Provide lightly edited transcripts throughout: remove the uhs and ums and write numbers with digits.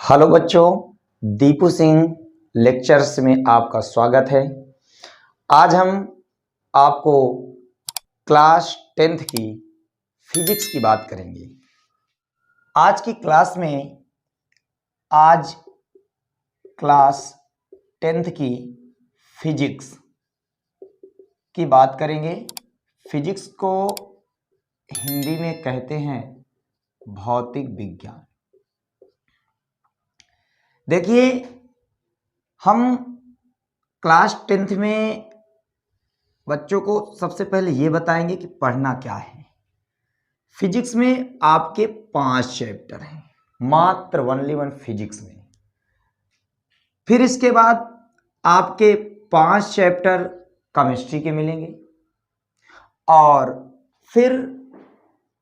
Hello बच्चों, Deepu Singh lectures में आपका स्वागत है। आज हम आपको क्लास 10th की फिजिक्स की बात करेंगे। आज की क्लास में आज क्लास 10th की फिजिक्स की बात करेंगे। फिजिक्स को हिंदी में कहते हैं भौतिक विज्ञान। देखिए, हम क्लास 10th में बच्चों को सबसे पहले ये बताएंगे कि पढ़ना क्या है। फिजिक्स में आपके 5 चैप्टर हैं, मात्र ओनली वन फिजिक्स में। फिर इसके बाद आपके 5 चैप्टर केमिस्ट्री के मिलेंगे और फिर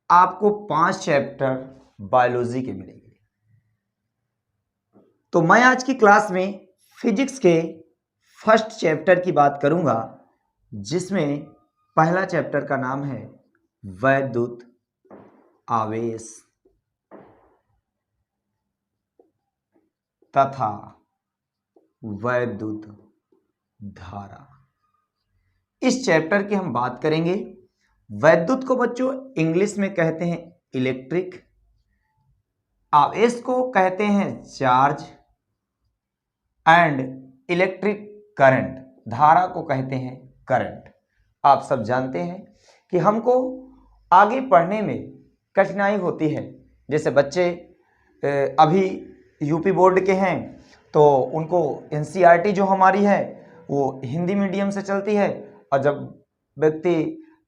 आपको 5 चैप्टर बायोलॉजी के मिलेंगे। तो मैं आज की क्लास में फिजिक्स के फर्स्ट चैप्टर की बात करूंगा, जिसमें पहला चैप्टर का नाम है वैद्युत आवेश तथा वैद्युत धारा। इस चैप्टर की हम बात करेंगे। वैद्युत को बच्चों इंग्लिश में कहते हैं इलेक्ट्रिक, आवेश को कहते हैं चार्ज एंड इलेक्ट्रिक करंट, धारा को कहते हैं करंट। आप सब जानते हैं कि हमको आगे पढ़ने में कठिनाई होती है। जैसे बच्चे अभी यूपी बोर्ड के हैं तो उनको एनसीईआरटी जो हमारी है वो हिंदी मीडियम से चलती है, और जब व्यक्ति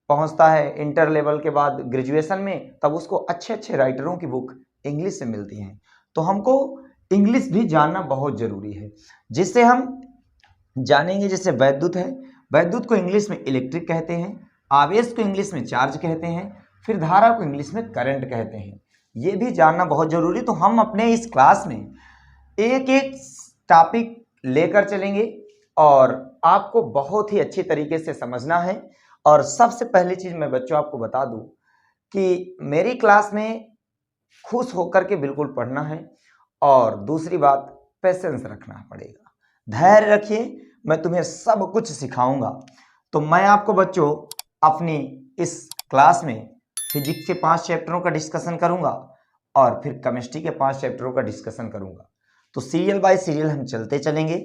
पहुंचता है इंटर लेवल के बाद ग्रेजुएशन में, तब उसको अच्छे अच्छे राइटरों की बुक इंग्लिश से मिलती हैं। तो हमको इंग्लिश भी जानना बहुत ज़रूरी है, जिससे हम जानेंगे। जैसे वैद्युत है, वैद्युत को इंग्लिश में इलेक्ट्रिक कहते हैं, आवेश को इंग्लिश में चार्ज कहते हैं, फिर धारा को इंग्लिश में करंट कहते हैं। ये भी जानना बहुत ज़रूरी। तो हम अपने इस क्लास में एक एक टॉपिक लेकर चलेंगे और आपको बहुत ही अच्छी तरीके से समझना है। और सबसे पहली चीज़ मैं बच्चों आपको बता दूं कि मेरी क्लास में खुश होकर के बिल्कुल पढ़ना है, और दूसरी बात पेशेंस रखना पड़ेगा। धैर्य रखिए, मैं तुम्हें सब कुछ सिखाऊंगा। तो मैं आपको बच्चों अपनी इस क्लास में फिजिक्स के 5 चैप्टरों का डिस्कशन करूंगा और फिर केमिस्ट्री के 5 चैप्टरों का डिस्कशन करूंगा। तो सीरियल बाय सीरियल हम चलते चलेंगे।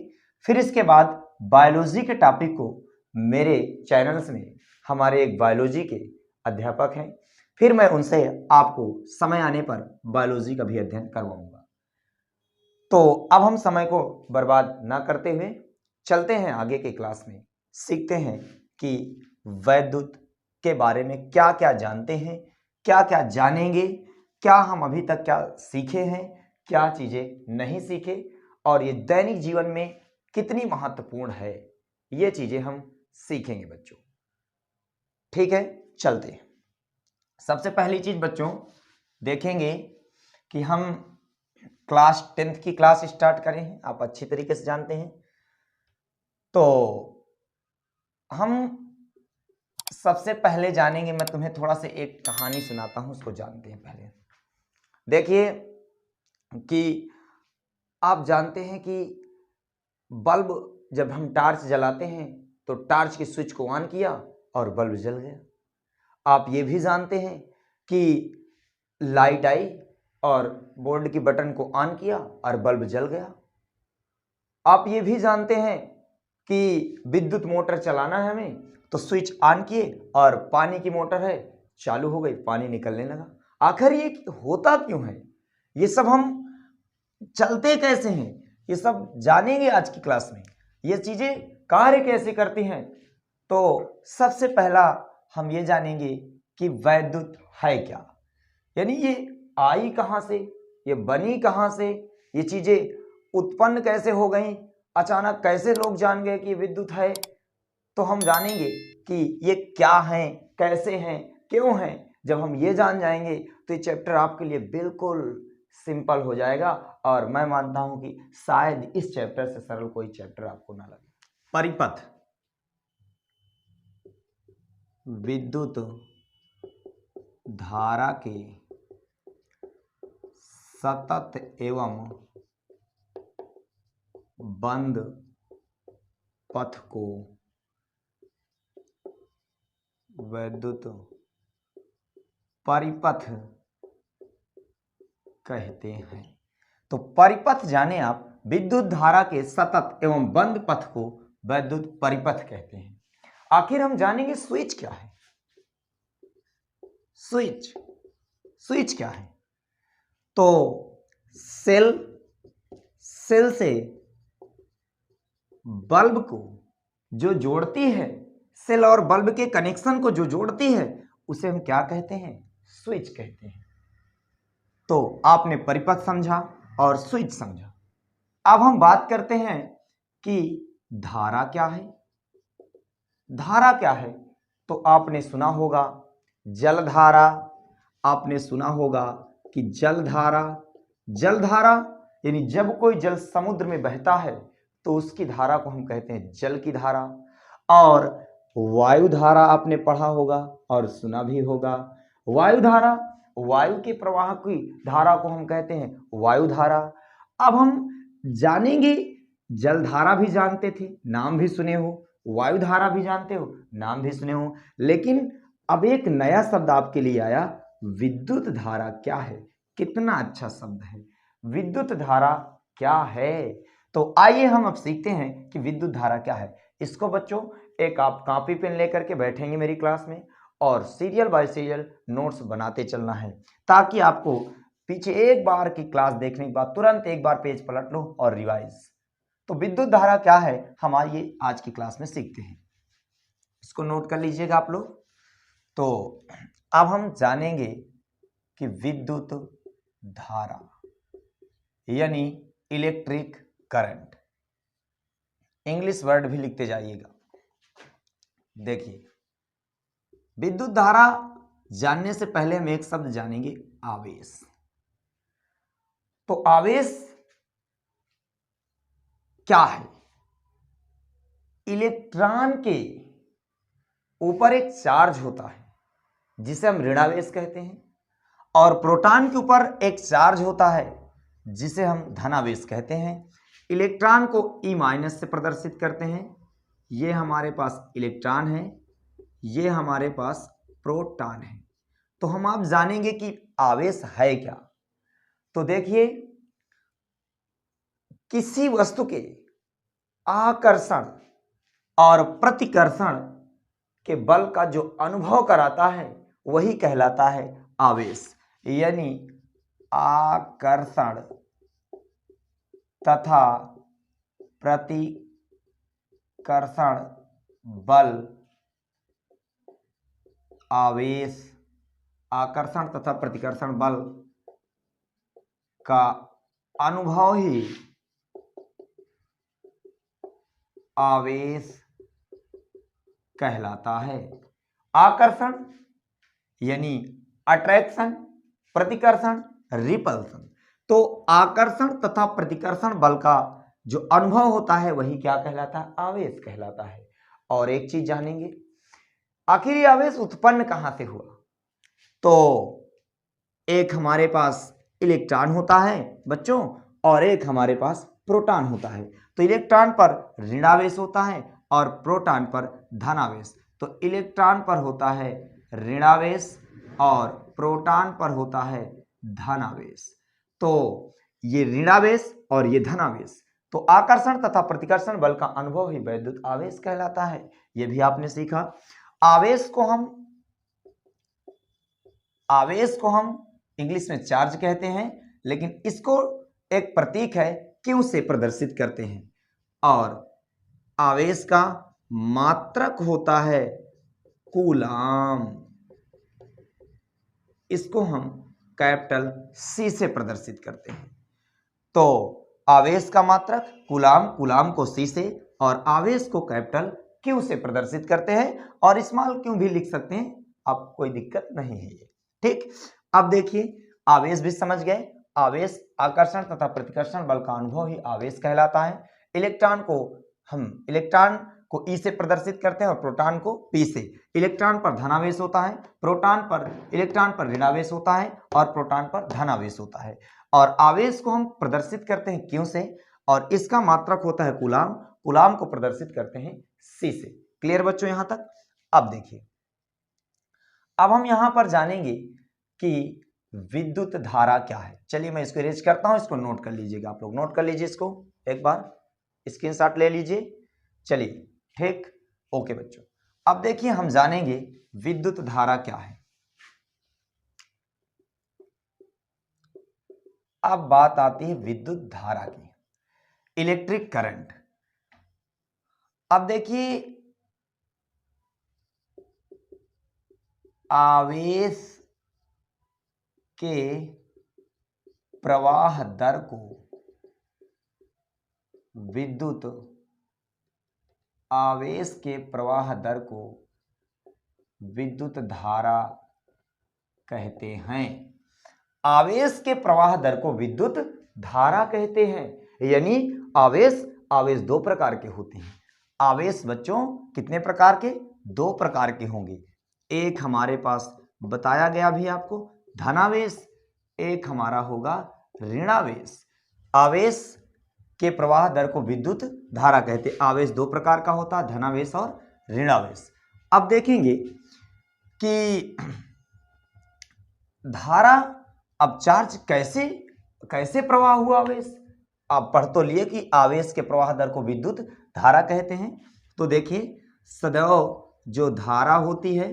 फिर इसके बाद बायोलॉजी के टॉपिक को मेरे चैनल्स में हमारे एक बायोलॉजी के अध्यापक हैं, फिर मैं उनसे आपको समय आने पर बायोलॉजी का भी अध्ययन करवाऊंगा। तो अब हम समय को बर्बाद ना करते हुए चलते हैं आगे के क्लास में, सीखते हैं कि वैद्युत के बारे में क्या क्या जानते हैं, क्या क्या जानेंगे, क्या हम अभी तक क्या सीखे हैं, क्या चीज़ें नहीं सीखे, और ये दैनिक जीवन में कितनी महत्वपूर्ण है, ये चीज़ें हम सीखेंगे बच्चों। ठीक है, चलते हैं। सबसे पहली चीज़ बच्चों देखेंगे कि हम क्लास 10th की क्लास स्टार्ट करें हैं, आप अच्छी तरीके से जानते हैं। तो हम सबसे पहले जानेंगे, मैं तुम्हें थोड़ा सा एक कहानी सुनाता हूं, उसको जानते हैं पहले। देखिए कि आप जानते हैं कि बल्ब, जब हम टॉर्च जलाते हैं तो टॉर्च की स्विच को ऑन किया और बल्ब जल गया। आप ये भी जानते हैं कि लाइट आई और बोर्ड की बटन को ऑन किया और बल्ब जल गया। आप ये भी जानते हैं कि विद्युत मोटर चलाना है हमें, तो स्विच ऑन किए और पानी की मोटर है, चालू हो गई, पानी निकलने लगा। आखिर ये होता क्यों है, ये सब हम चलते कैसे हैं, ये सब जानेंगे आज की क्लास में। ये चीजें कार्य कैसे करती हैं। तो सबसे पहला हम ये जानेंगे कि वैद्युत है क्या, यानी ये आई कहां से, ये बनी कहां से, ये चीजें उत्पन्न कैसे हो गई, अचानक कैसे लोग जान गए कि विद्युत है। तो हम जानेंगे कि ये क्या है, कैसे हैं, क्यों हैं। जब हम ये जान जाएंगे तो ये चैप्टर आपके लिए बिल्कुल सिंपल हो जाएगा, और मैं मानता हूं कि शायद इस चैप्टर से सरल कोई चैप्टर आपको ना लगे। परिपथ, विद्युत धारा के सतत एवं बंद पथ को वैद्युत परिपथ कहते हैं। तो परिपथ जाने आप, विद्युत धारा के सतत एवं बंद पथ को वैद्युत परिपथ कहते हैं। आखिर हम जानेंगे स्विच क्या है। स्विच क्या है? तो सेल से बल्ब को जो जोड़ती है, सेल और बल्ब के कनेक्शन को जो जोड़ती है, उसे हम क्या कहते हैं? स्विच कहते हैं। तो आपने परिपथ समझा और स्विच समझा। अब हम बात करते हैं कि धारा क्या है। धारा क्या है? तो आपने सुना होगा जलधारा, आपने सुना होगा कि जलधारा यानी जब कोई जल समुद्र में बहता है तो उसकी धारा को हम कहते हैं जल की धारा। और वायु धारा आपने पढ़ा होगा और सुना भी होगा। वायु धारा, वायु के प्रवाह की धारा को हम कहते हैं वायु धारा। अब हम जानेंगे, जलधारा भी जानते थे, नाम भी सुने हो, वायु धारा भी जानते हो, नाम भी सुने हो, लेकिन अब एक नया शब्द आपके लिए आया, विद्युत धारा क्या है। कितना अच्छा शब्द है, विद्युत धारा क्या है। तो आइए हम अब सीखते हैं कि विद्युत धारा क्या है। इसको बच्चों एक आप कॉपी पेन लेकर के बैठेंगे मेरी क्लास में और सीरियल बाय सीरियल नोट्स बनाते चलना है, ताकि आपको पीछे एक बार की क्लास देखने के बाद तुरंत एक बार पेज पलट लो और रिवाइज। तो विद्युत धारा क्या है हम आइए आज की क्लास में सीखते हैं। इसको नोट कर लीजिएगा आप लोग। तो अब हम जानेंगे कि विद्युत धारा यानी इलेक्ट्रिक करंट, इंग्लिश वर्ड भी लिखते जाइएगा। देखिए, विद्युत धारा जानने से पहले हम एक शब्द जानेंगे, आवेश। तो आवेश क्या है? इलेक्ट्रॉन के ऊपर एक चार्ज होता है जिसे हम ऋणावेश कहते हैं, और प्रोटॉन के ऊपर एक चार्ज होता है जिसे हम धनावेश कहते हैं। इलेक्ट्रॉन को E- से प्रदर्शित करते हैं। ये हमारे पास इलेक्ट्रॉन है, ये हमारे पास प्रोटॉन है। तो हम आप जानेंगे कि आवेश है क्या। तो देखिए, किसी वस्तु के आकर्षण और प्रतिकर्षण के बल का जो अनुभव कराता है वही कहलाता है आवेश। यानी आकर्षण तथा प्रतिकर्षण बल, आवेश, आकर्षण तथा प्रतिकर्षण बल का अनुभव ही आवेश कहलाता है। आकर्षण यानी अट्रैक्शन, प्रतिकर्षण रिपल्सन। तो आकर्षण तथा प्रतिकर्षण बल का जो अनुभव होता है वही क्या कहलाता है? आवेश कहलाता है। और एक चीज जानेंगे, आखिर ये आवेश उत्पन्न कहां से हुआ। तो एक हमारे पास इलेक्ट्रॉन होता है बच्चों और एक हमारे पास प्रोटॉन होता है। तो इलेक्ट्रॉन पर ऋणावेश होता है और प्रोटॉन पर धनावेश। तो इलेक्ट्रॉन पर होता है ऋणावेश और प्रोटॉन पर होता है धनावेश। तो ये ऋणावेश और ये धनावेश, तो आकर्षण तथा प्रतिकर्षण बल का अनुभव ही वैद्युत आवेश कहलाता है। ये भी आपने सीखा। आवेश को हम इंग्लिश में चार्ज कहते हैं, लेकिन इसको एक प्रतीक है क्यू से प्रदर्शित करते हैं। और आवेश का मात्रक होता है कूलाम, इसको हम कैपिटल C से प्रदर्शित करते हैं। तो आवेश का मात्रक कूलाम, कूलाम को C से, और आवेश को कैपिटल Q से प्रदर्शित करते हैं। और स्मॉल क्यू भी लिख सकते हैं, अब कोई दिक्कत नहीं है। ठीक, अब देखिए, आवेश भी समझ गए। आवेश, आकर्षण तथा प्रतिकर्षण बल का अनुभव ही आवेश कहलाता है। इलेक्ट्रॉन को E से प्रदर्शित करते हैं और प्रोटॉन को P से। इलेक्ट्रॉन पर धनावेश होता है, इलेक्ट्रॉन पर ऋणावेश होता है और प्रोटॉन पर धनावेश होता है। और आवेश को हम प्रदर्शित करते हैं क्यों से, और इसका मात्रक होता है कूलाम। कूलाम को प्रदर्शित करते हैं C से। क्लियर बच्चों यहां तक? अब देखिए, अब हम यहां पर जानेंगे कि विद्युत धारा क्या है। चलिए मैं इसको इरेज करता हूं, इसको नोट कर लीजिएगा, आप लोग नोट कर लीजिए, इसको एक बार स्क्रीनशॉट ले लीजिए। चलिए ठीक, ओके बच्चों। अब देखिए हम जानेंगे विद्युत धारा क्या है। अब बात आती है विद्युत धारा की, इलेक्ट्रिक करंट। अब देखिए आवेश के प्रवाह दर को विद्युत आवेश के प्रवाह दर को विद्युत धारा कहते हैं। आवेश के प्रवाह दर को विद्युत धारा कहते हैं। यानी आवेश दो प्रकार के होते हैं। आवेश बच्चों कितने प्रकार के? दो प्रकार के होंगे। एक हमारे पास बताया गया भी आपको धनावेश, एक हमारा होगा ऋणावेश। आवेश के प्रवाह दर को विद्युत धारा कहते हैं। आवेश दो प्रकार का होता है, धनावेश और ऋणावेश। अब देखेंगे कि धारा, अब चार्ज कैसे प्रवाह हुआ आवेश। आप पढ़ तो लिए कि आवेश के प्रवाह दर को विद्युत धारा कहते हैं। तो देखिए सदैव जो धारा होती है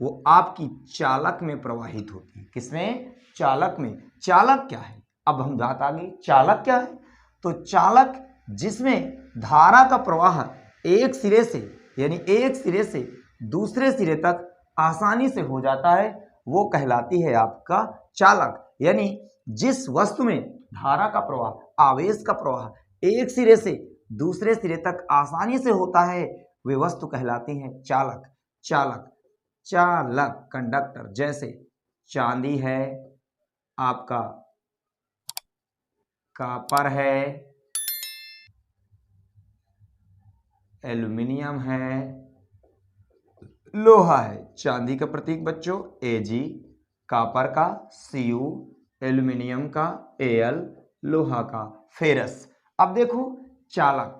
वो आपकी चालक में प्रवाहित होती है। किसमें? चालक में। चालक क्या है? अब हम बात आ गई चालक क्या है। तो चालक जिसमें धारा का प्रवाह एक सिरे से, यानी एक सिरे से दूसरे सिरे तक आसानी से हो जाता है, वो कहलाती है आपका चालक। यानी जिस वस्तु में धारा का प्रवाह, आवेश का प्रवाह एक सिरे से दूसरे सिरे तक आसानी से होता है, वे वस्तु कहलाती है चालक। चालक कंडक्टर, जैसे चांदी है, आपका कॉपर है, एल्युमिनियम है, लोहा है। चांदी का प्रतीक बच्चों Ag, कॉपर का Cu, एल्युमिनियम का Al, लोहा का फेरस। अब देखो चालक,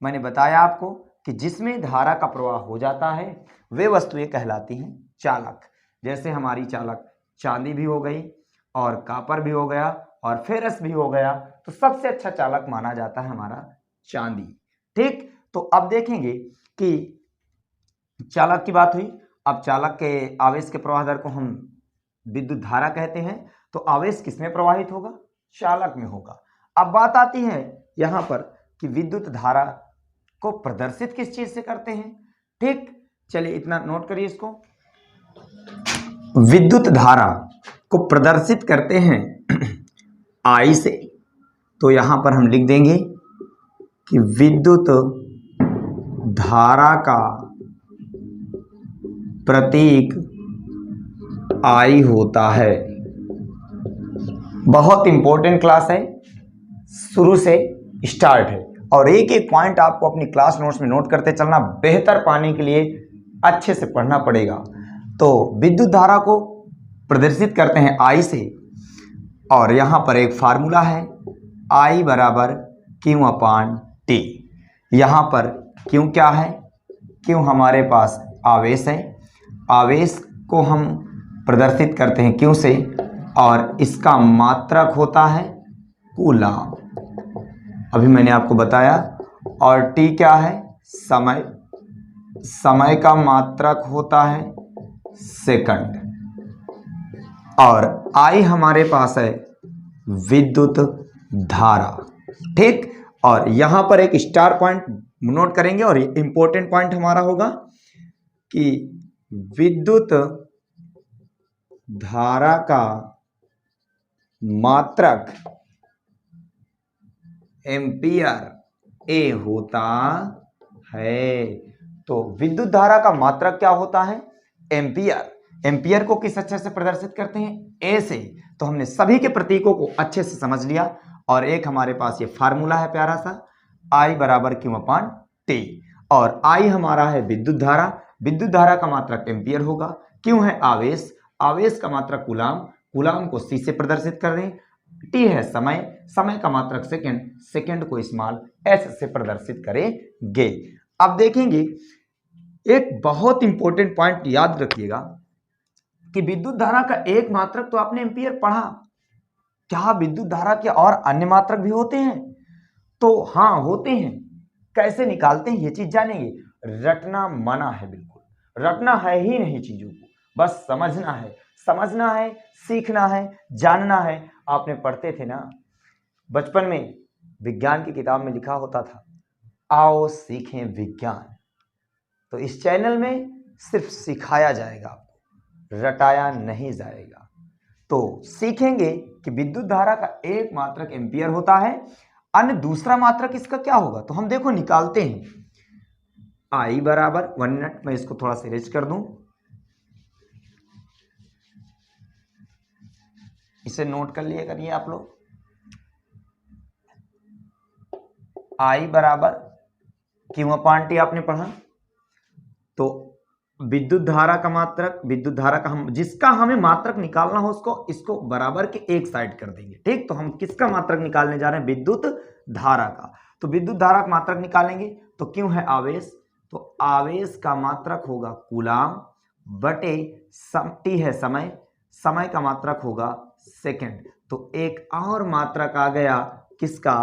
मैंने बताया आपको कि जिसमें धारा का प्रवाह हो जाता है वे वस्तुएं कहलाती हैं चालक। जैसे हमारी चालक चांदी भी हो गई और कॉपर भी हो गया और फेरस भी हो गया, तो सबसे अच्छा चालक माना जाता है हमारा चांदी। ठीक, तो अब देखेंगे कि चालक की बात हुई। अब चालक के आवेश के प्रवाह दर को हम विद्युत धारा कहते हैं। तो आवेश किसमें प्रवाहित होगा? चालक में होगा। अब बात आती है यहां पर कि विद्युत धारा को प्रदर्शित किस चीज से करते हैं। ठीक, चलिए इतना नोट करिए इसको। विद्युत धारा को प्रदर्शित करते हैं I से। तो यहां पर हम लिख देंगे कि विद्युत धारा का प्रतीक I होता है। बहुत इंपॉर्टेंट क्लास है, शुरू से स्टार्ट है, और एक एक पॉइंट आपको अपनी क्लास नोट्स में नोट करते चलना। बेहतर पाने के लिए अच्छे से पढ़ना पड़ेगा। तो विद्युत धारा को प्रदर्शित करते हैं I से, और यहां पर एक फार्मूला है I बराबर Q/T। यहां पर Q क्या है? Q हमारे पास आवेश है, आवेश को हम प्रदर्शित करते हैं Q से, और इसका मात्रक होता है कूलाम, अभी मैंने आपको बताया। और T क्या है? समय, समय का मात्रक होता है सेकंड, और I हमारे पास है विद्युत धारा। ठीक, और यहां पर एक स्टार पॉइंट नोट करेंगे, और इंपॉर्टेंट पॉइंट हमारा होगा कि विद्युत धारा का मात्रक एम्पियर A होता है। तो विद्युत धारा का मात्रक क्या होता है? एम्पियर। एम्पियर को किस अक्षर से प्रदर्शित करते हैं? A से। तो हमने सभी के प्रतीकों को अच्छे से समझ लिया, और एक हमारे पास ये फार्मूला है प्यारा सा, I बराबर Q/T, और I हमारा है विद्युत धारा। विद्युत धारा का मात्रक एम्पियर होगा। Q है आवेश, आवेश का मात्रक कूलाम, कूलाम को C से प्रदर्शित कर रहे हैं। टी है समय, समय का मात्रक सेकंड, सेकंड को स्मॉल एस से प्रदर्शित करेंगे। अब देखेंगे एक बहुत इंपॉर्टेंट पॉइंट याद रखिएगा कि विद्युत धारा का एक मात्रक तो आपने एम्पियर पढ़ा, क्या विद्युत धारा के और अन्य मात्रक भी होते हैं? तो हाँ होते हैं। कैसे निकालते हैं ये चीज जानेंगे। रटना मना है, बिल्कुल रटना है ही नहीं चीजों को, बस समझना है, समझना है, सीखना है, जानना है। आपने पढ़ते थे ना बचपन में, विज्ञान की किताब में लिखा होता था आओ सीखें विज्ञान। तो इस चैनल में सिर्फ सिखाया जाएगा आपको, रटाया नहीं जाएगा। तो सीखेंगे कि विद्युत धारा का एक मात्रक एम्पियर होता है, अन्य दूसरा मात्रक इसका क्या होगा। तो हम देखो निकालते हैं। आई बराबर 1 मिनट, मैं इसको थोड़ा सा इरेज कर दूं, इसे नोट कर लिए करिए आप लोग। आई बराबर क्यू अपान टी आपने पढ़ा। तो विद्युत धारा का मात्रक, विद्युत धारा का हम जिसका हमें मात्रक निकालना हो उसको, इसको बराबर के एक साइड कर देंगे। ठीक, तो हम किसका मात्रक निकालने जा रहे हैं? विद्युत धारा का। तो विद्युत धारा का मात्रक निकालेंगे तो क्यों है आवेश, तो आवेश का मात्रक होगा कूलाम बटे टी है समय, समय का मात्रक होगा सेकंड। तो एक और मात्रक आ गया, किसका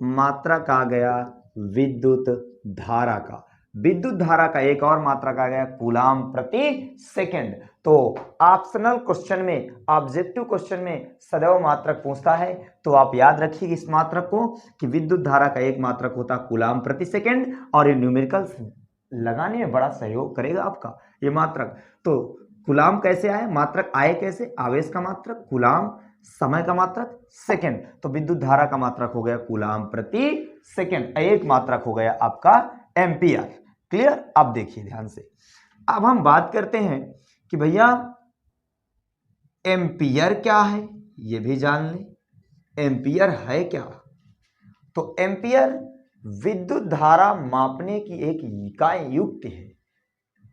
मात्रक आ गया? विद्युत धारा का। विद्युत धारा का एक और मात्रक आ गया कूलाम प्रति सेकंड। तो ऑप्शनल क्वेश्चन में, ऑब्जेक्टिव क्वेश्चन में सदैव मात्रक पूछता है, तो आप याद रखिए इस मात्रक को कि विद्युत धारा का एक मात्रक होता कूलाम प्रति सेकंड, और ये न्यूमेरिकल्स लगाने में बड़ा सहयोग करेगा आपका ये मात्रक। तो कूलाम कैसे आए, मात्रक आए कैसे? आवेश का मात्रक कूलाम, समय का मात्रक सेकंड। तो विद्युत धारा का मात्रक हो गया कूलाम प्रति सेकंड, एक मात्रक हो गया आपका एम्पियर। क्लियर? अब देखिए ध्यान से, अब हम बात करते हैं कि भैया एम्पियर क्या है, ये भी जान लें। एम्पियर है क्या? तो एम्पियर विद्युत धारा मापने की एक इकाई युक्त है।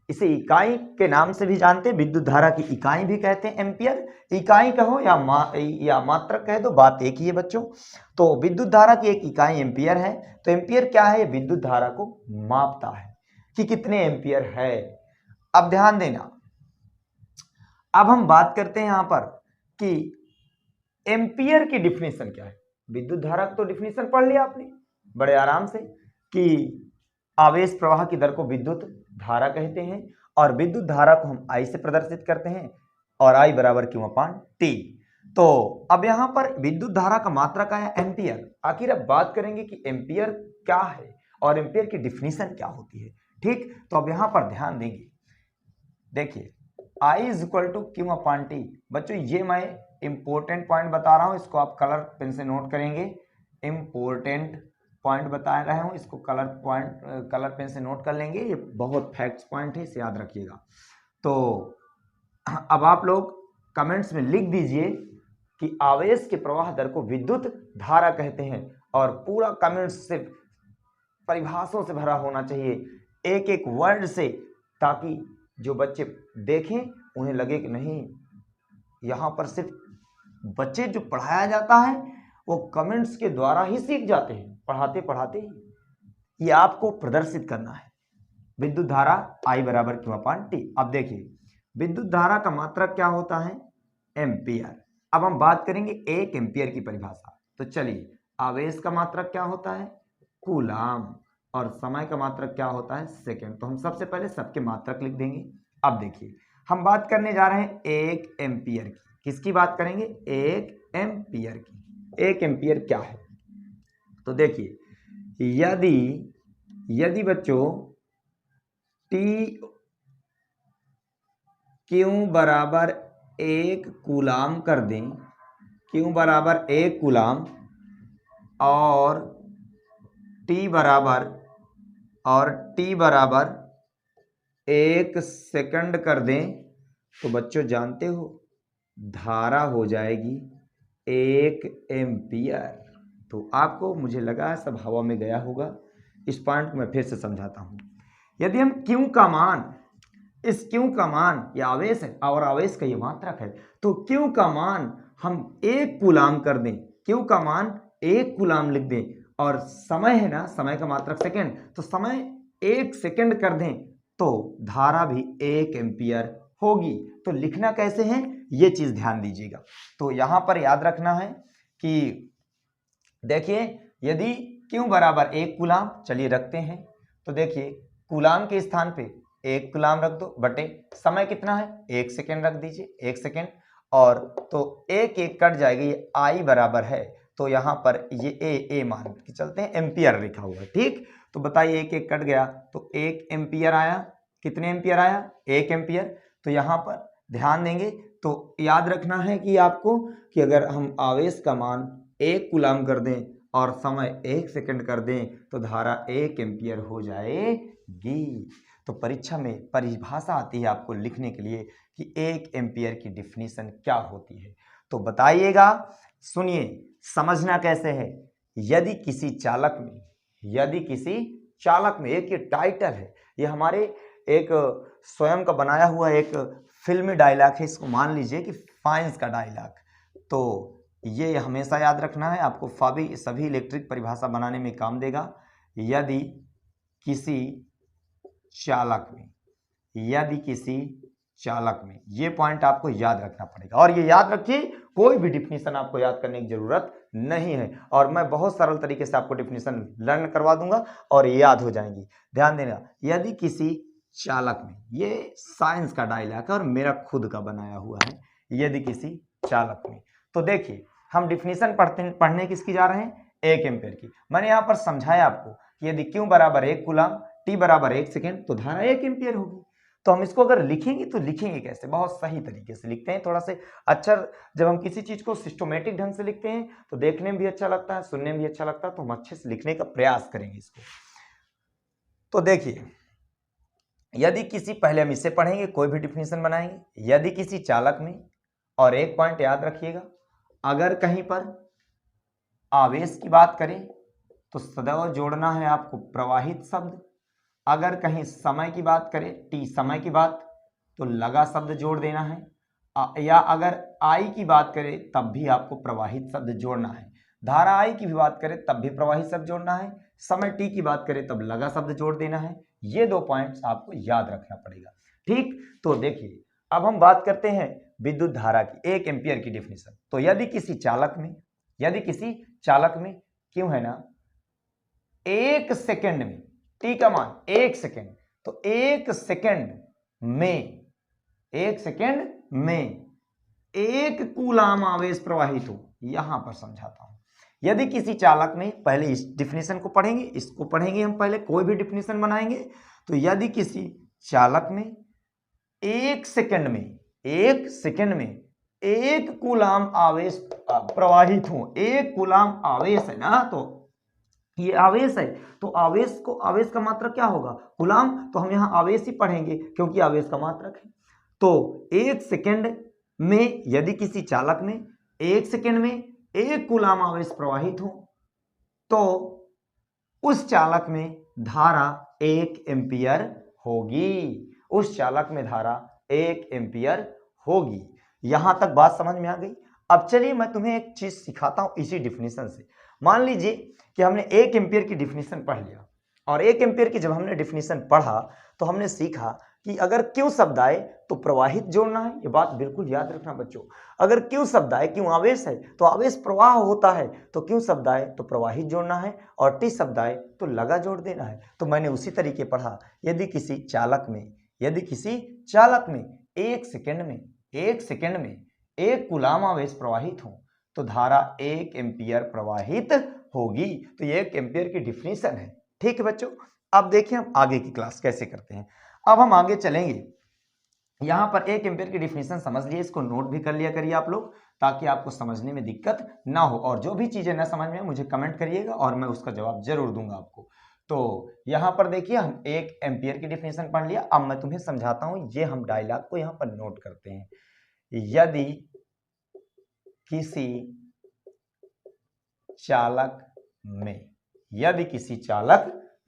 इसे इकाई के नाम से भी जानते हैं, विद्युत धारा की इकाई भी कहते हैं एम्पियर। इकाई कहो या मात्रक कहे तो बात एक ही है बच्चों। तो विद्युत धारा की एक इकाई एम्पियर है। तो एम्पियर क्या है? विद्युत धारा को मापता है कि कितने एम्पियर है। अब ध्यान देना, अब हम बात करते हैं यहां पर कि एम्पियर की डिफिनेशन क्या है। विद्युत धारा तो डिफिनेशन पढ़ लिया आपने बड़े आराम से कि आवेश प्रवाह की दर को विद्युत धारा कहते हैं, और विद्युत धारा को हम आई से प्रदर्शित करते हैं, और आई बराबर क्यू अपान टी। तो अब यहां पर विद्युत धारा का मात्रक आया एम्पियर। आखिर अब बात करेंगे कि एम्पियर क्या है और एम्पियर की डिफिनेशन क्या होती है। ठीक, तो अब यहां पर ध्यान देंगे, देखिए I is equal to Q upon T. बच्चों ये मैं इंपॉर्टेंट पॉइंट बता रहा हूं, इसको आप कलर पेन से नोट करेंगे। इंपॉर्टेंट पॉइंट बता रहा हूं, इसको कलर पेन से नोट कर लेंगे। ये बहुत फैक्ट्स पॉइंट है, इसे याद रखिएगा। तो अब आप लोग कमेंट्स में लिख दीजिए कि आवेश के प्रवाह दर को विद्युत धारा कहते हैं, और पूरा कमेंट्स से परिभाषाओं से भरा होना चाहिए, एक एक वर्ड से, ताकि जो बच्चे देखें उन्हें लगे कि नहीं यहाँ पर सिर्फ बच्चे जो पढ़ाया जाता है वो कमेंट्स के द्वारा ही सीख जाते हैं, पढ़ाते पढ़ाते ही। ये आपको प्रदर्शित करना है। विद्युत धारा I बराबर क्यू अपान टी। अब देखिए विद्युत धारा का मात्रक क्या होता है? एम्पियर। अब हम बात करेंगे एक एम्पियर की परिभाषा। तो चलिए, आवेश का मात्रक क्या होता है? कूलाम, और समय का मात्रक क्या होता है? सेकंड। तो हम सबसे पहले सबके मात्रक लिख देंगे। अब देखिए हम बात करने जा रहे हैं एक एम्पियर की। किसकी बात करेंगे? एक एम्पियर की। एक एम्पियर क्या है? तो देखिए यदि बच्चों टी क्यू बराबर 1 कूलाम कर दें, क्यू बराबर 1 कूलाम, और टी बराबर 1 सेकंड कर दें, तो बच्चों जानते हो धारा हो जाएगी 1 एम्पियर। तो आपको, मुझे लगा सब हवा में गया होगा। इस पॉइंट को मैं फिर से समझाता हूं। यदि हम क्यू का मान, इस क्यू का मान यह आवेश है और आवेश का ये मात्रक है, तो क्यू का मान हम 1 कूलाम कर दें, Q का मान 1 कूलाम लिख दें और समय है ना, समय का मात्रक सेकेंड, तो समय 1 सेकेंड कर दें तो धारा भी 1 एम्पियर होगी। तो लिखना कैसे है ये चीज ध्यान दीजिएगा। तो यहां पर याद रखना है कि देखिए यदि Q बराबर 1 कूलाम, चलिए रखते हैं, तो देखिए कूलाम के स्थान पे 1 कूलाम रख दो बटे समय कितना है 1 सेकेंड रख दीजिए, 1 सेकेंड, और तो 1 1 कट जाएगा, ये I बराबर है, तो यहां पर ये ए मान के चलते हैं, एम्पियर लिखा हुआ है, ठीक। तो बताइए 1 1 कट गया तो 1 एम्पियर आया, कितने एम्पियर आया 1 एम्पियर। तो यहां पर ध्यान देंगे तो याद रखना है कि आपको कि अगर हम आवेश का मान 1 कूलाम कर दें और समय 1 सेकंड कर दें तो धारा 1 एम्पियर हो जाएगी। तो परीक्षा में परिभाषा आती है आपको लिखने के लिए कि 1 एम्पियर की डिफिनीशन क्या होती है। तो बताइएगा, सुनिए समझना कैसे है। यदि किसी चालक में एक ये टाइटल है, ये हमारे एक स्वयं का बनाया हुआ एक फिल्मी डायलॉग है, इसको मान लीजिए कि फाइंस का डायलॉग। तो ये हमेशा याद रखना है आपको, सभी इलेक्ट्रिक परिभाषा बनाने में काम देगा। यदि किसी चालक में ये पॉइंट आपको याद रखना पड़ेगा, और ये याद रखिए कोई भी डिफिनीशन आपको याद करने की जरूरत नहीं है, और मैं बहुत सरल तरीके से आपको डिफिनीशन लर्न करवा दूंगा और याद हो जाएंगी। ध्यान देना, यदि किसी चालक में, ये साइंस का डायलॉग है और मेरा खुद का बनाया हुआ है, यदि किसी चालक में, तो देखिए हम डिफिनीशन पढ़ने किसकी जा रहे हैं 1 एम्पियर की। मैंने यहां पर समझाया आपको कि यदि Q बराबर 1 कूलाम, T बराबर 1 सेकेंड, तो धारा 1 एम्पियर होगी। तो हम इसको अगर लिखेंगे तो लिखेंगे कैसे, बहुत सही तरीके से लिखते हैं। थोड़ा से अक्षर, जब हम किसी चीज को सिस्टमेटिक ढंग से लिखते हैं तो देखने में भी अच्छा लगता है, सुनने में भी अच्छा लगता है, तो हम अच्छे से लिखने का प्रयास करेंगे इसको। तो देखिए, यदि किसी, पहले हम इससे पढ़ेंगे, कोई भी डिफिनीशन बनाएंगे, यदि किसी चालक में, और एक पॉइंट याद रखिएगा, अगर कहीं पर आवेश की बात करें तो सदैव जोड़ना है आपको प्रवाहित शब्द, अगर कहीं समय की बात करें, टी समय की बात, तो लगा शब्द जोड़ देना है, या अगर आई की बात करें तब भी आपको प्रवाहित शब्द जोड़ना है, धारा आई की भी बात करें तब भी प्रवाहित शब्द जोड़ना है, समय टी की बात करें तब लगा शब्द जोड़ देना है। ये 2 पॉइंट्स आपको याद रखना पड़ेगा, ठीक। तो देखिए अब हम बात करते हैं विद्युत धारा की, 1 एम्पियर की डिफिनीशन। तो यदि किसी चालक में क्यों है ना 1 सेकेंड में, टी का मान 1 सेकेंड, तो 1 सेकेंड में 1 कूलाम आवेश प्रवाहित हो, यहां पर समझाता हूं। यदि किसी चालक में, पहले इस डिफिनीशन को पढ़ेंगे, इसको पढ़ेंगे हम पहले, कोई भी डिफिनीशन बनाएंगे। तो यदि किसी चालक में 1 सेकेंड में 1 कूलाम आवेश प्रवाहित हो, 1 कूलाम आवेश है ना, तो ये आवेश है, तो आवेश का मात्रक क्या होगा कूलाम, तो हम यहां आवेश ही पढ़ेंगे क्योंकि आवेश का मात्रक है। तो 1 सेकेंड में, यदि किसी चालक में 1 सेकेंड में 1 कूलाम आवेश प्रवाहित हो, तो उस चालक में धारा 1 एम्पियर होगी, उस चालक में धारा 1 एम्पियर होगी। यहां तक बात समझ में आ गई। अब चलिए मैं तुम्हें एक चीज सिखाता हूं इसी डिफिनीशन से। मान लीजिए कि हमने 1 एम्पियर की डिफिनीशन पढ़ लिया, और 1 एम्पियर की जब हमने डिफिनीशन पढ़ा तो हमने सीखा कि अगर Q शब्द आए तो प्रवाहित जोड़ना है। ये बात बिल्कुल याद रखना बच्चों, अगर Q शब्द आए, Q आवेश है तो आवेश प्रवाह होता है, तो Q शब्द आए तो प्रवाहित जोड़ना है, और T शब्द आए तो लगा जोड़ देना है। तो मैंने उसी तरीके पढ़ा, यदि किसी चालक में 1 सेकेंड में 1 कूलाम आवेश प्रवाहित हो तो धारा 1 एम्पियर प्रवाहित होगी। तो ये 1 एम्पियर की डिफिनीशन है, ठीक है बच्चों। अब देखिए हम आगे की क्लास कैसे करते हैं। अब हम आगे चलेंगे, यहां पर 1 एम्पियर की डिफिनीशन समझ लिए, इसको नोट भी कर लिया करिए आप लोग, ताकि आपको समझने में दिक्कत ना हो, और जो भी चीजें ना समझ में मुझे कमेंट करिएगा और मैं उसका जवाब जरूर दूंगा आपको। तो यहां पर देखिए हम 1 एम्पियर की डिफिनीशन पढ़ लिया। अब मैं तुम्हें समझाता हूं, ये हम डायलॉग को यहां पर नोट करते हैं। यदि किसी चालक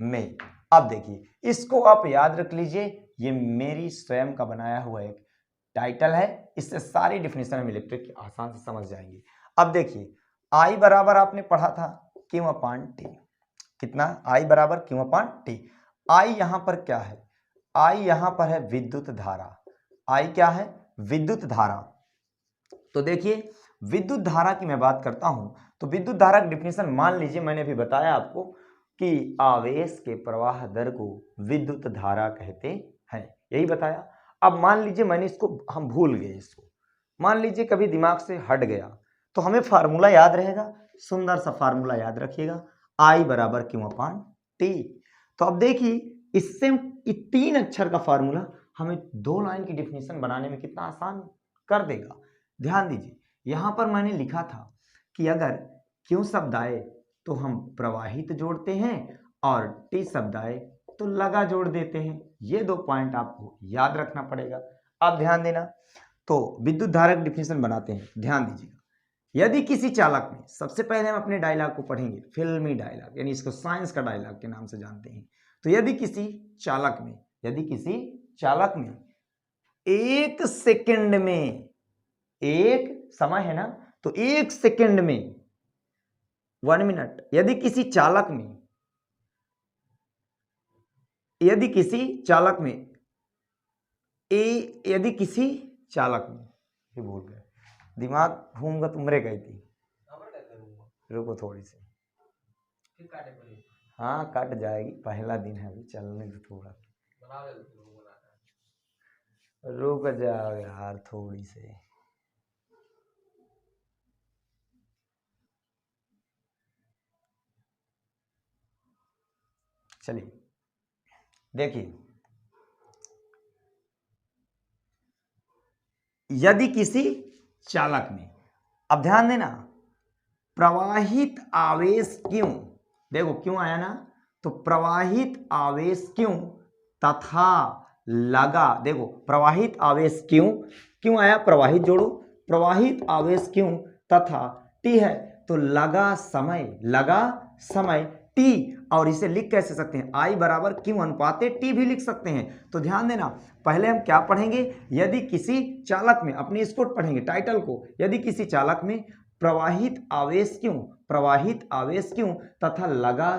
में, अब देखिए इसको आप याद रख लीजिए, ये मेरी स्वयं का बनाया हुआ एक टाइटल है, इससे सारी डिफिनीशन हम इलेक्ट्रिक की आसान से समझ जाएंगे। अब देखिए आई बराबर आपने पढ़ा था क्यू अपान टी, कितना, आई बराबर क्यू अपान टी। आई यहां पर क्या है, आई यहां पर है विद्युत धारा, आई क्या है, विद्युत धारा। तो देखिए विद्युत धारा की मैं बात करता हूं तो विद्युत धारा की डिफिनेशन मान लीजिए, मैंने अभी बताया आपको कि आवेश के प्रवाह दर को विद्युत धारा कहते हैं, यही बताया। अब मान लीजिए मैंने इसको, हम भूल गए इसको, मान लीजिए कभी दिमाग से हट गया, तो हमें फार्मूला याद रहेगा, सुंदर सा फार्मूला याद रखिएगा, आई बराबर क्यू अपान टी। तो अब देखिए इससे 3 अक्षर का फार्मूला हमें 2 लाइन की डिफिनेशन बनाने में कितना आसान कर देगा। ध्यान दीजिए यहां पर मैंने लिखा था कि अगर क्यू शब्द आए तो हम प्रवाहित जोड़ते हैं और टी शब्द आए तो लगा जोड़ देते हैं। ये 2 पॉइंट आपको याद रखना पड़ेगा। आप ध्यान देना, तो विद्युत धारा की डिफिनेशन बनाते हैं, ध्यान दीजिएगा। यदि किसी चालक में, सबसे पहले हम अपने डायलॉग को पढ़ेंगे, फिल्मी डायलॉग, यानी इसको साइंस का डायलॉग के नाम से जानते हैं। तो यदि किसी चालक में, यदि किसी चालक में 1 सेकंड में, एक समय है ना, तो 1 सेकंड में 1 मिनट, यदि किसी चालक में, यदि किसी चालक में यदि किसी चालक में, ये बोल गए, दिमाग घूमगा तुमरे गई थी, रुको थोड़ी सी, हाँ कट जाएगी, पहला दिन है अभी, चलने दो थोड़ा, रुक जाओ यार थोड़ी से। चलिए देखिए, यदि किसी चालक में, अब ध्यान देना, प्रवाहित आवेश क्यों, देखो क्यों आया ना, तो प्रवाहित आवेश क्यों तथा लगा, देखो प्रवाहित आवेश क्यों, क्यों आया, प्रवाहित जोड़ो, प्रवाहित आवेश क्यों तथा टी है, तो लगा समय, लगा समय टी, और इसे लिख कैसे सकते हैं, आई बराबर क्यू अनुपाते टी भी लिख सकते हैं। तो ध्यान देना, पहले हम क्या पढ़ेंगे, यदि किसी चालक में, अपनी इसको पढ़ेंगे टाइटल को, यदि किसी चालक में प्रवाहित आवेश क्यों, प्रवाहित आवेश क्यों तथा लगा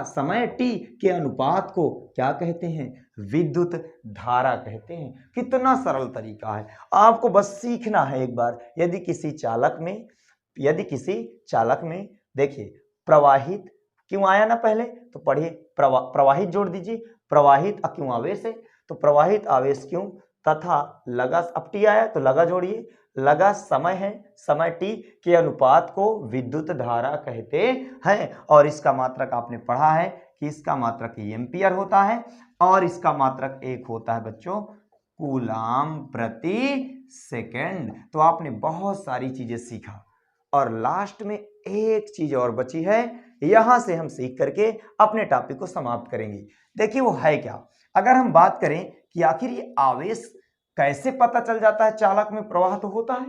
समय टी के अनुपात को क्या कहते हैं, विद्युत धारा कहते हैं। कितना सरल तरीका है, आपको बस सीखना है एक बार। यदि किसी चालक में, यदि किसी चालक में, देखिए प्रवाहित क्यों आया ना पहले, तो पढ़िए, प्रवाहित जोड़ दीजिए, प्रवाहित क्यों आवेश है, तो प्रवाहित आवेश क्यों तथा लगा, अब टी आया तो लगा जोड़िए, लगा समय है, समय टी के अनुपात को विद्युत धारा कहते हैं। और इसका मात्रक आपने पढ़ा है कि इसका मात्रक एम्पियर होता है और इसका मात्रक एक होता है बच्चों कूलाम प्रति सेकंड। तो आपने बहुत सारी चीजें सीखा और लास्ट में एक चीज और बची है, यहां से हम सीख करके अपने टॉपिक को समाप्त करेंगे। देखिए वो है क्या, अगर हम बात करें कि आखिर ये आवेश कैसे पता चल जाता है, चालक में प्रवाह तो होता है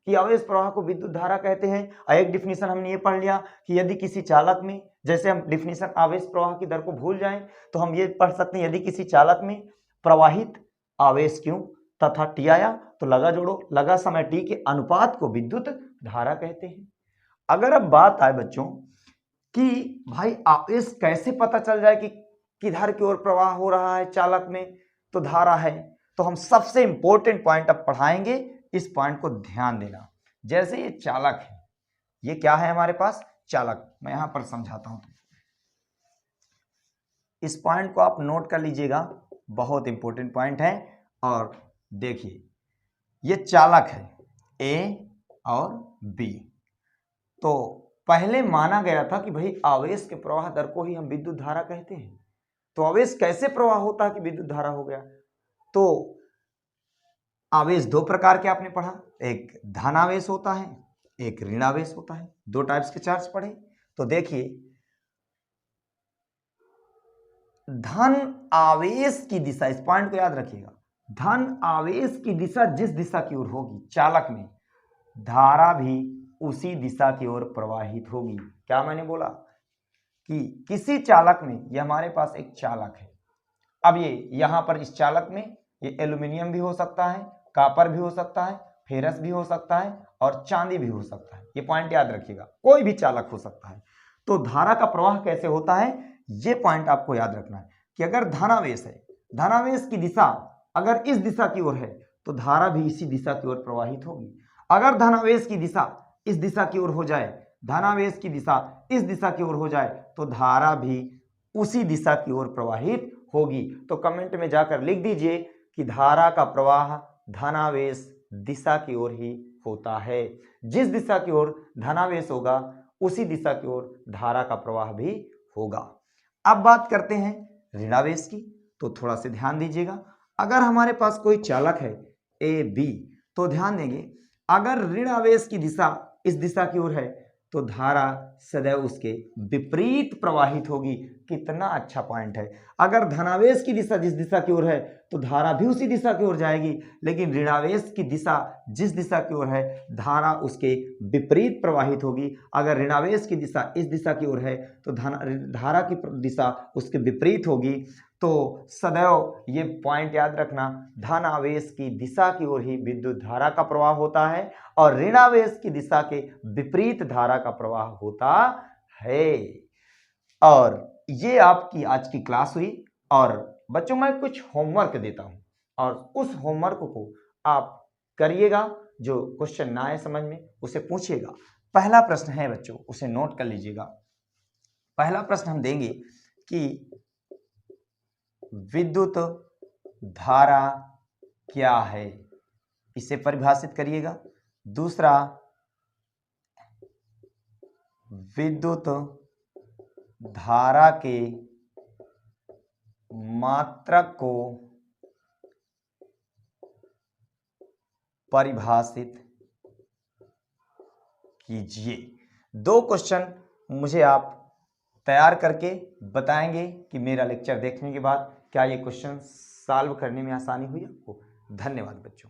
कि आवेश प्रवाह को विद्युत धारा कहते हैं। एक डिफिनेशन हमने ये पढ़ लिया कि यदि किसी चालक में, जैसे हम डिफिनेशन आवेश प्रवाह की दर को भूल जाएं तो हम ये पढ़ सकते हैं, यदि किसी चालक में प्रवाहित आवेश क्यों तथा टी आया तो लगा जोड़ो, लगा समय टी के अनुपात को विद्युत धारा कहते हैं। अगर अब बात आए बच्चों कि भाई आवेश कैसे पता चल जाए कि किधर की ओर प्रवाह हो रहा है चालक में, तो धारा है, तो हम सबसे इंपॉर्टेंट पॉइंट अब पढ़ाएंगे, इस पॉइंट को ध्यान देना। जैसे ये चालक है, ये क्या है हमारे पास, चालक, मैं यहां पर समझाता हूं, इस पॉइंट को आप नोट कर लीजिएगा, बहुत इंपॉर्टेंट पॉइंट है। और देखिए ये चालक है ए और बी, तो पहले माना गया था कि भाई आवेश के प्रवाह दर को ही हम विद्युत धारा कहते हैं। तो आवेश कैसे प्रवाह होता है कि विद्युत धारा हो गया, तो आवेश 2 प्रकार के आपने पढ़ा, एक धन आवेश होता है, एक ऋण आवेश होता है, 2 टाइप्स के चार्ज पढ़े। तो देखिए धन आवेश की दिशा, इस पॉइंट को याद रखिएगा, धन आवेश की दिशा जिस दिशा की ओर होगी चालक में, धारा भी उसी दिशा की ओर प्रवाहित होगी। क्या मैंने बोला कि किसी चालक में, ये हमारे पास एक चालक है, अब ये यहां पर इस चालक में ये एल्यूमिनियम भी हो सकता है, कॉपर भी हो सकता है, फेरस भी हो सकता है और चांदी भी हो सकता है, ये पॉइंट याद रखिएगा, कोई भी चालक हो सकता है। तो धारा का प्रवाह कैसे होता है, ये पॉइंट आपको याद रखना है कि अगर धनावेश है, धनावेश की दिशा अगर इस दिशा की ओर है तो धारा भी इसी दिशा की ओर प्रवाहित होगी। अगर धनावेश की दिशा इस दिशा की ओर हो जाए, धनावेश की दिशा इस दिशा की ओर हो जाए तो धारा भी उसी दिशा की ओर प्रवाहित होगी। तो कमेंट में जाकर लिख दीजिए कि धारा का प्रवाह धनावेश दिशा की ओर ही होता है। जिस दिशा की ओर धनावेश होगा उसी दिशा की ओर धारा का प्रवाह भी होगा। अब बात करते हैं ऋणावेश की, तो थोड़ा सा ध्यान दीजिएगा। अगर हमारे पास कोई चालक है ए बी, तो ध्यान देंगे अगर ऋण आवेश की दिशा इस दिशा की ओर है तो धारा सदैव उसके विपरीत प्रवाहित होगी। कितना अच्छा पॉइंट है। अगर धनावेश की दिशा जिस दिशा की ओर है तो धारा भी उसी दिशा की ओर जाएगी, लेकिन ऋणावेश की दिशा जिस दिशा की ओर है धारा उसके विपरीत प्रवाहित होगी। अगर ऋणावेश की दिशा इस दिशा की ओर है तो धारा की दिशा उसके विपरीत होगी। तो सदैव ये पॉइंट याद रखना, धन आवेश की दिशा की ओर ही विद्युत धारा का प्रवाह होता है और ऋणावेश की दिशा के विपरीत धारा का प्रवाह होता है। और ये आपकी आज की क्लास हुई। और बच्चों मैं कुछ होमवर्क देता हूं और उस होमवर्क को आप करिएगा। जो क्वेश्चन ना आए समझ में उसे पूछिएगा। पहला प्रश्न है बच्चों, उसे नोट कर लीजिएगा। पहला प्रश्न हम देंगे कि विद्युत धारा क्या है, इसे परिभाषित करिएगा। दूसरा, विद्युत धारा के मात्रक को परिभाषित कीजिए। दो क्वेश्चन मुझे आप तैयार करके बताएंगे कि मेरा लेक्चर देखने के बाद क्या ये क्वेश्चन सॉल्व करने में आसानी हुई आपको। धन्यवाद बच्चों।